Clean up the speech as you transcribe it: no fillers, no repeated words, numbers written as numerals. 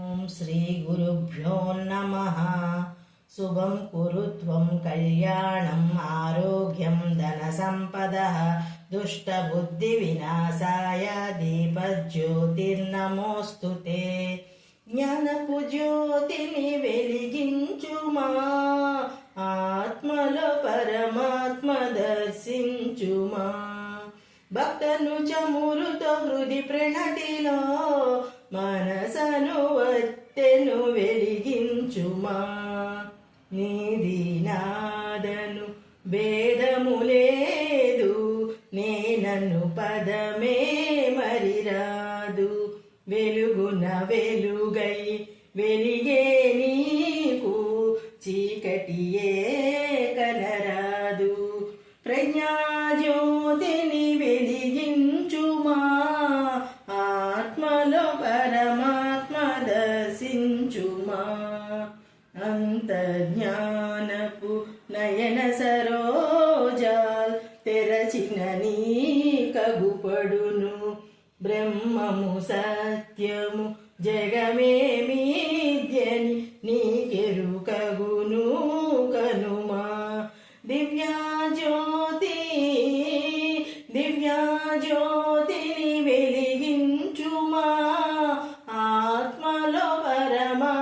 ఓం శ్రీ గురుభ్యో నమః. శుభం కురు త్వం కళ్యాణం ఆరోగ్యం ధన సంపదః దుష్టబుద్ధి వినాశాయ దీపజ్యోతిర్నమోస్తుతే. జ్ఞానపు జ్యోతిని వెలిగించుమా, ఆత్మలో పరమాత్మ దర్శించుమా. భక్తను చమురుతో హృది ప్రణతిలో మనసను వత్తెను వెలిగించుమా. నీది నాదను భేదము లేదు, నేనను పదమే మరిరాదు. వెలుగున వెలుగై వెలిగే నీకు చీకటియే కనరాదు. ప్రజ్ఞాజ్యోతిని వెలిగించుమా, ఆత్మలో పరమాత్మ దర్శించుమా. అంతజ్ఞానపు నయన సరోజాల్ తెరచిన నీ కగుపడును. బ్రహ్మము సత్యము జగమే మిథ్యని నీకెరుకగును కనుమా. దివ్యాజ్యోతిని వెలిగించుమా, ఆత్మలో పరమా